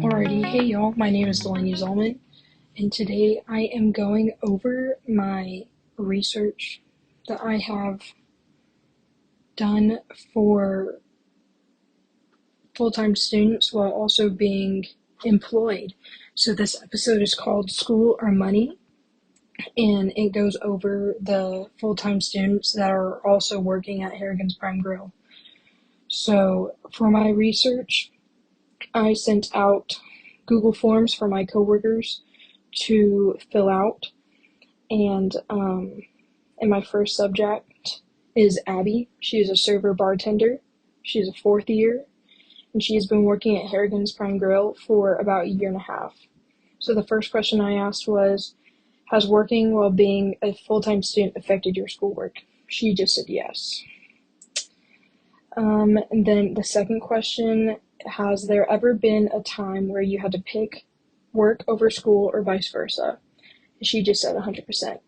Alrighty, hey y'all, my name is Delaney Zolman, and today I am going over my research that I have done for full-time students while also being employed. So this episode is called School or Money, and it goes over the full-time students that are also working at Harrigan's Prime Grill. So for my research, I sent out Google Forms for my coworkers to fill out, and my first subject is Abby. She is a server bartender. She's a fourth year, and she has been working at Harrigan's Prime Grill for about a year and a half. So the first question I asked was, has working while being a full-time student affected your schoolwork? She just said yes. And then the second question, has there ever been a time where you had to pick work over school or vice versa? She just said 100%.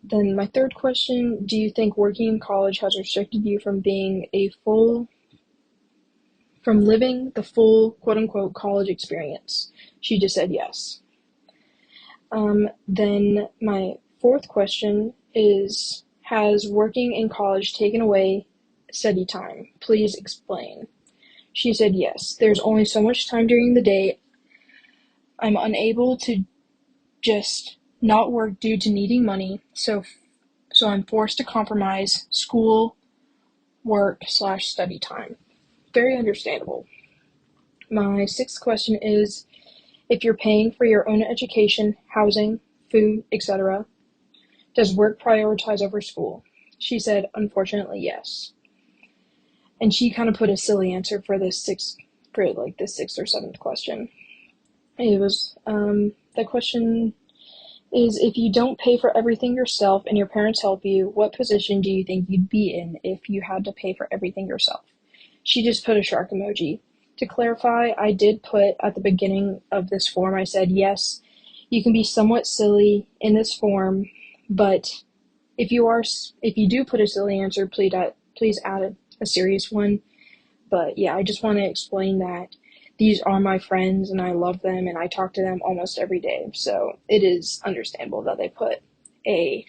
Then my third question, do you think working in college has restricted you from living the full quote-unquote college experience? She just said yes. Then my fourth question is, has working in college taken away study time? Please explain. She said yes. There's only so much time during the day. I'm unable to just not work due to needing money, so I'm forced to compromise school, work/study time. Very understandable. My sixth question is, if you're paying for your own education, housing, food, etc., does work prioritize over school? She said, unfortunately, yes. And she kind of put a silly answer for this sixth or seventh question. It was, the question is, if you don't pay for everything yourself and your parents help you, what position do you think you'd be in if you had to pay for everything yourself? She just put a shark emoji. To clarify, I did put at the beginning of this form, I said, yes, you can be somewhat silly in this form, but if you do put a silly answer, please add a serious one. But yeah, I just want to explain that these are my friends and I love them and I talk to them almost every day. So it is understandable that they put a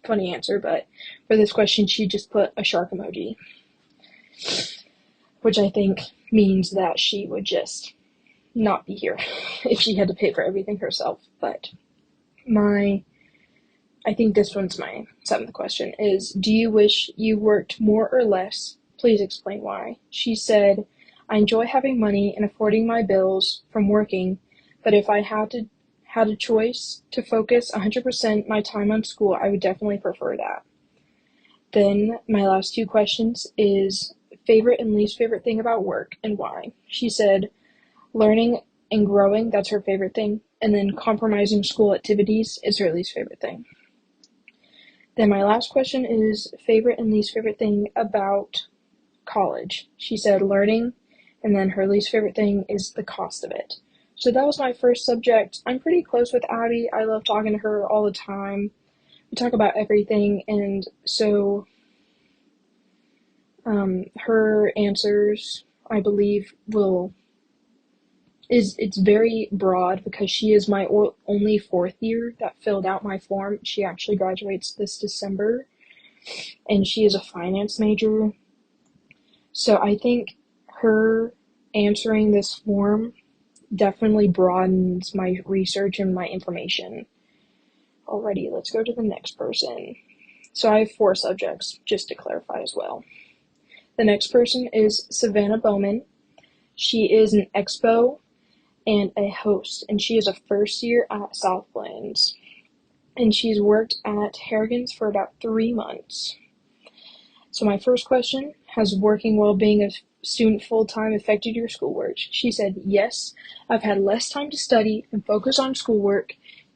funny answer, but for this question, she just put a shark emoji, which I think means that she would just not be here if she had to pay for everything herself. But I think this one's my seventh question, is, do you wish you worked more or less? Please explain why. She said, I enjoy having money and affording my bills from working, but if I had a choice to focus 100% my time on school, I would definitely prefer that. Then my last two questions is, favorite and least favorite thing about work and why? She said, learning and growing, that's her favorite thing, and then compromising school activities is her least favorite thing. Then my last question is, favorite and least favorite thing about college. She said learning, and then her least favorite thing is the cost of it. So that was my first subject. I'm pretty close with Abby. I love talking to her all the time. We talk about everything, and so her answers, I believe, it's very broad because she is my only fourth year that filled out my form. She actually graduates this December, and she is a finance major. So I think her answering this form definitely broadens my research and my information. Alrighty, let's go to the next person. So I have 4 subjects, just to clarify as well. The next person is Savannah Bowman. She is an expo and a host, and she is a first year at South Plains. And she's worked at Harrigan's for about 3 months. So my first question, has working while being a student full-time affected your schoolwork? She said, yes, I've had less time to study and focus on schoolwork,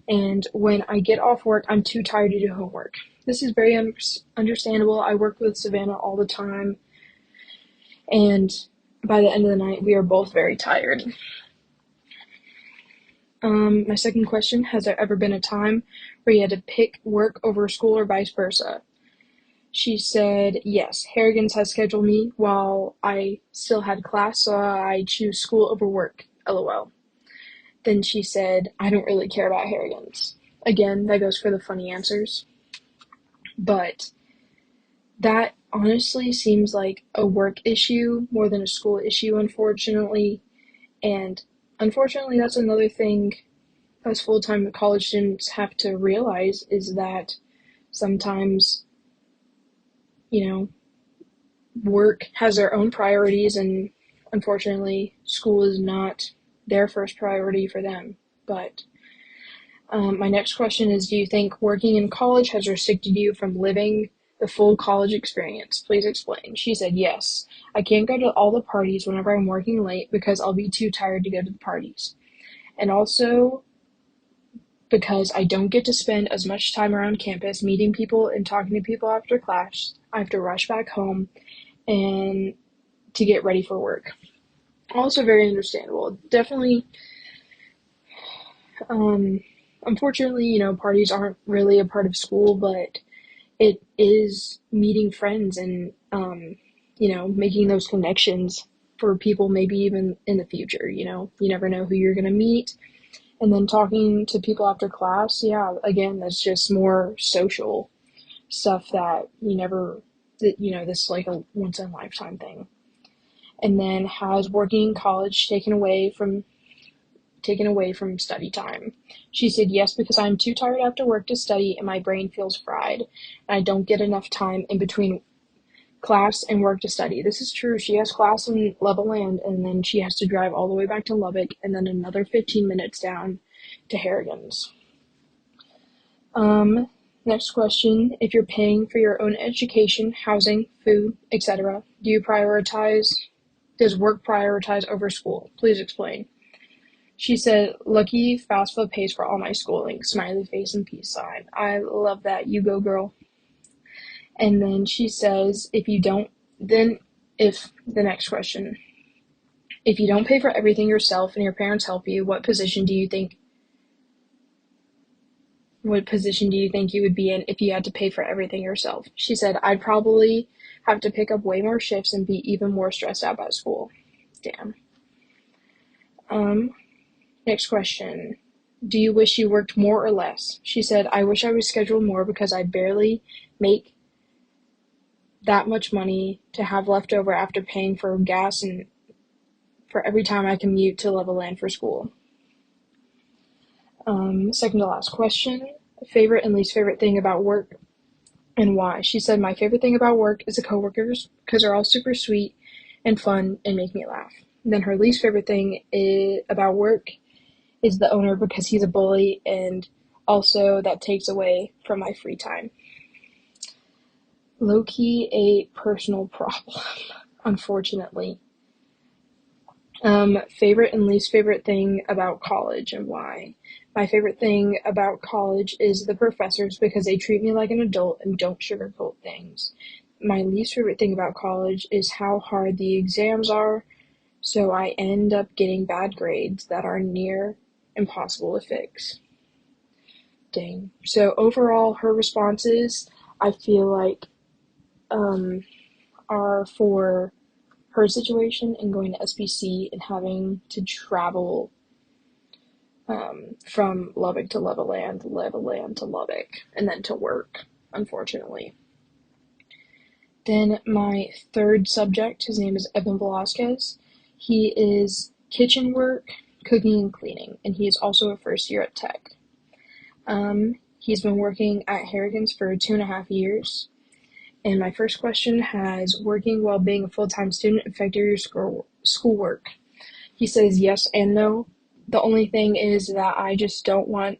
and when I get off work, I'm too tired to do homework. This is very understandable. I work with Savannah all the time, and by the end of the night, we are both very tired. My second question, has there ever been a time where you had to pick work over school or vice versa? She said, yes, Harrigan's has scheduled me while I still had class, so I choose school over work, lol. Then she said, I don't really care about Harrigan's. Again, that goes for the funny answers. But that honestly seems like a work issue more than a school issue, unfortunately. And unfortunately, that's another thing us full-time college students have to realize is that sometimes, you know, work has their own priorities, and unfortunately, school is not their first priority for them. But my next question is, do you think working in college has restricted you from living the full college experience? Please explain. She said, yes. I can't go to all the parties whenever I'm working late because I'll be too tired to go to the parties. And also because I don't get to spend as much time around campus meeting people and talking to people after class. I have to rush back home and to get ready for work. Also very understandable. Definitely, unfortunately, parties aren't really a part of school, but it is meeting friends and, making those connections for people maybe even in the future, you never know who you're going to meet. And then talking to people after class, yeah, again, that's just more social stuff that this is like a once in a lifetime thing. And then has working in college taken away from study time? She said, yes, because I'm too tired after work to study and my brain feels fried. And I don't get enough time in between class and work to study. This is true. She has class in Levelland, and then she has to drive all the way back to Lubbock, and then another 15 minutes down to Harrigan's. Next question. If you're paying for your own education, housing, food, etc., does work prioritize over school? Please explain. She said, lucky FAFSA pays for all my schooling, smiley face and peace sign. I love that. You go, girl. And then she says, if the next question, if you don't pay for everything yourself and your parents help you, what position do you think you would be in if you had to pay for everything yourself? She said, I'd probably have to pick up way more shifts and be even more stressed out by school. Damn. Next question. Do you wish you worked more or less? She said, I wish I was scheduled more because I barely make that much money to have left over after paying for gas and for every time I commute to Levelland for school. Second to last question. Favorite and least favorite thing about work and why? She said, my favorite thing about work is the coworkers because they're all super sweet and fun and make me laugh. And then her least favorite thing about work is the owner because he's a bully, and also that takes away from my free time. Low-key a personal problem, unfortunately. Favorite and least favorite thing about college and why? My favorite thing about college is the professors because they treat me like an adult and don't sugarcoat things. My least favorite thing about college is how hard the exams are, so I end up getting bad grades that are near impossible to fix. Dang. So overall, her responses, I feel like, are for her situation and going to SBC and having to travel from Lubbock to Levelland to Lubbock, and then to work, unfortunately. Then my third subject, his name is Evan Velasquez. He is kitchen work, cooking, and cleaning, and he is also a first year at Tech. He's been working at Harrigan's for 2.5 years. And my first question has working while being a full-time student affected your schoolwork? He says yes and no. The only thing is that I just don't want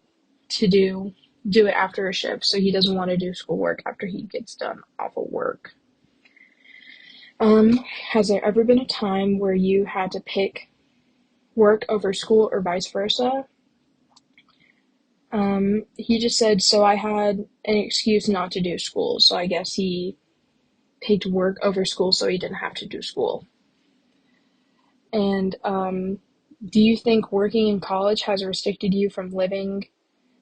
to do it after a shift, so he doesn't want to do schoolwork after he gets done off of work. Has there ever been a time where you had to pick work over school or vice versa? He just said, so I had an excuse not to do school, so I guess he picked work over school so he didn't have to do school. And, do you think working in college has restricted you from living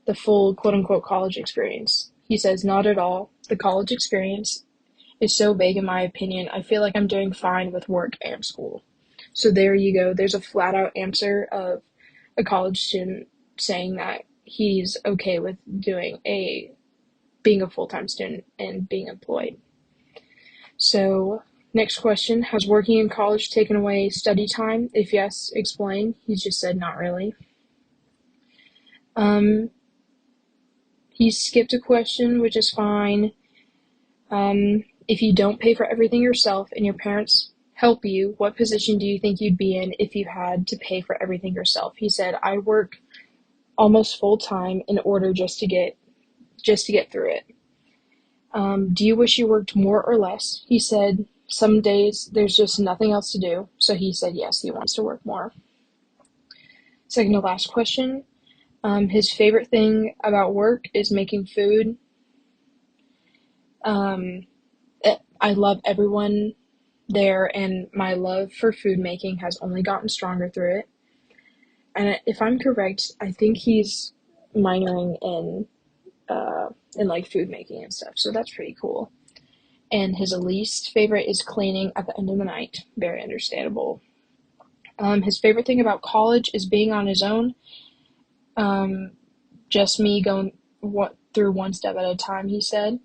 the full quote-unquote college experience? He says, not at all. The college experience is so vague in my opinion. I feel like I'm doing fine with work and school. So there you go. There's a flat out answer of a college student saying that he's okay with being a full-time student and being employed. So next question, has working in college taken away study time? If yes, explain. He's just said not really. He skipped a question, which is fine. If you don't pay for everything yourself and your parents help you, what position do you think you'd be in if you had to pay for everything yourself? He said, I work almost full time in order just to get through it. Do you wish you worked more or less? He said, some days there's just nothing else to do. So he said, yes, he wants to work more. Second to last question. His favorite thing about work is making food. I love everyone there, and my love for food making has only gotten stronger through it. And if I'm correct, I think he's minoring in like food making and stuff. So that's pretty cool. And his least favorite is cleaning at the end of the night. Very understandable. His favorite thing about college is being on his own. Just me going through one step at a time, he said.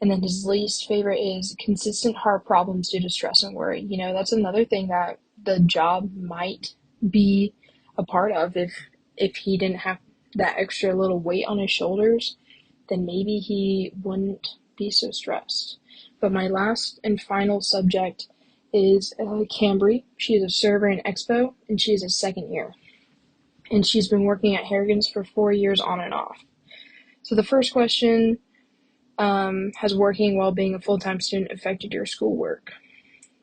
And then his least favorite is consistent heart problems due to stress and worry. You know, that's another thing that the job might be a part of. If he didn't have that extra little weight on his shoulders, then maybe he wouldn't be so stressed. But my last and final subject is Cambry. She is a server in Expo, and she is a second year. And she's been working at Harrigan's for 4 years on and off. So the first question, has working while being a full-time student affected your schoolwork?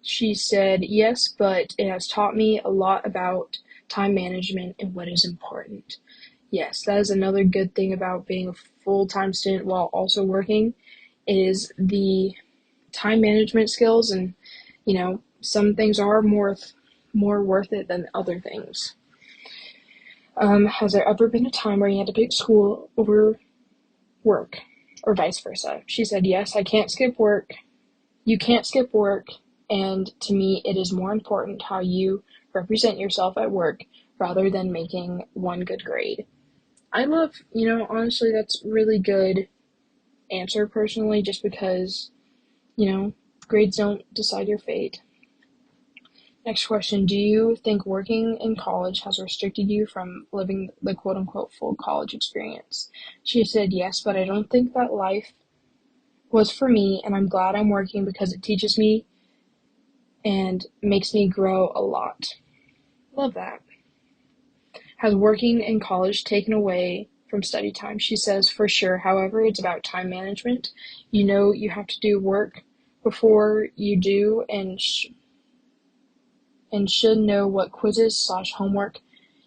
She said, yes, but it has taught me a lot about time management and what is important. Yes, that is another good thing about being a full-time student while also working, is the time management skills, and some things are more worth it than other things. Has there ever been a time where you had to pick school over work, or vice versa? She said, yes, I can't skip work. You can't skip work, and to me it is more important how you represent yourself at work rather than making one good grade. I love, honestly, that's really good answer personally, just because, grades don't decide your fate. Next question, do you think working in college has restricted you from living the quote-unquote full college experience? She said, yes, but I don't think that life was for me, and I'm glad I'm working because it teaches me and makes me grow a lot. Love that. Has working in college taken away from study time? She says, for sure. However, it's about time management. You have to do work before you do, and should know what quizzes/homework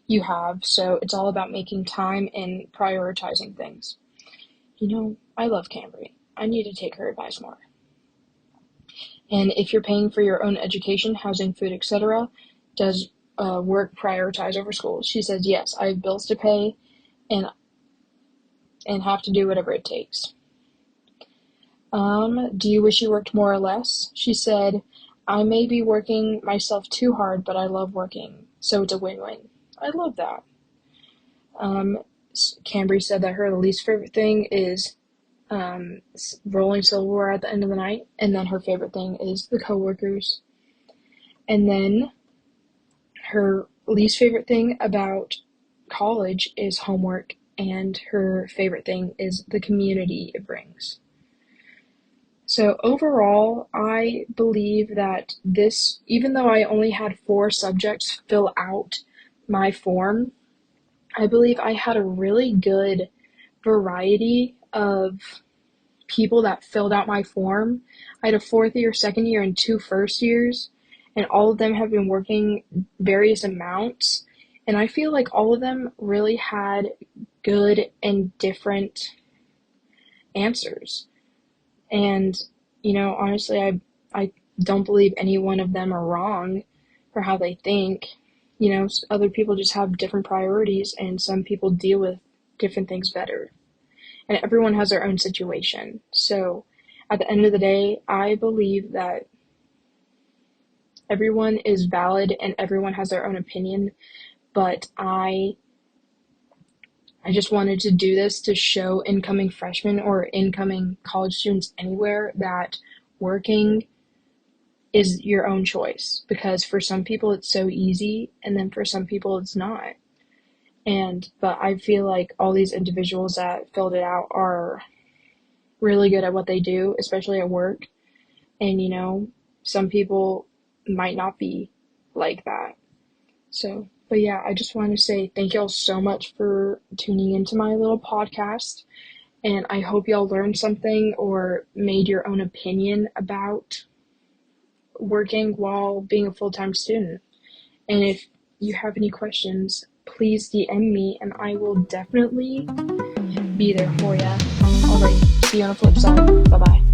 you have. So it's all about making time and prioritizing things. I love Cambry. I need to take her advice more. And if you're paying for your own education, housing, food, etc., does work prioritize over school? She says, yes, I have bills to pay and have to do whatever it takes. Do you wish you worked more or less? She said, I may be working myself too hard, but I love working, so it's a win-win. I love that. Cambry said that her least favorite thing is rolling silverware at the end of the night, and then her favorite thing is the coworkers. And then her least favorite thing about college is homework, and her favorite thing is the community it brings. So overall, I believe that even though I only had 4 subjects fill out my form, I believe I had a really good variety of people that filled out my form. I had a 4th year, 2nd year, and 2 first years, and all of them have been working various amounts, and I feel like all of them really had good and different answers. And, honestly, I don't believe any one of them are wrong for how they think. Other people just have different priorities, and some people deal with different things better. And everyone has their own situation. So at the end of the day, I believe that everyone is valid and everyone has their own opinion, but I just wanted to do this to show incoming freshmen or incoming college students anywhere that working is your own choice, because for some people it's so easy and then for some people it's not. But I feel like all these individuals that filled it out are really good at what they do, especially at work. And some people might not be like that. So, but yeah, I just want to say thank y'all so much for tuning into my little podcast. And I hope y'all learned something or made your own opinion about working while being a full-time student. And if you have any questions, please DM me and I will definitely be there for ya. Alright, see you on the flip side. Bye-bye.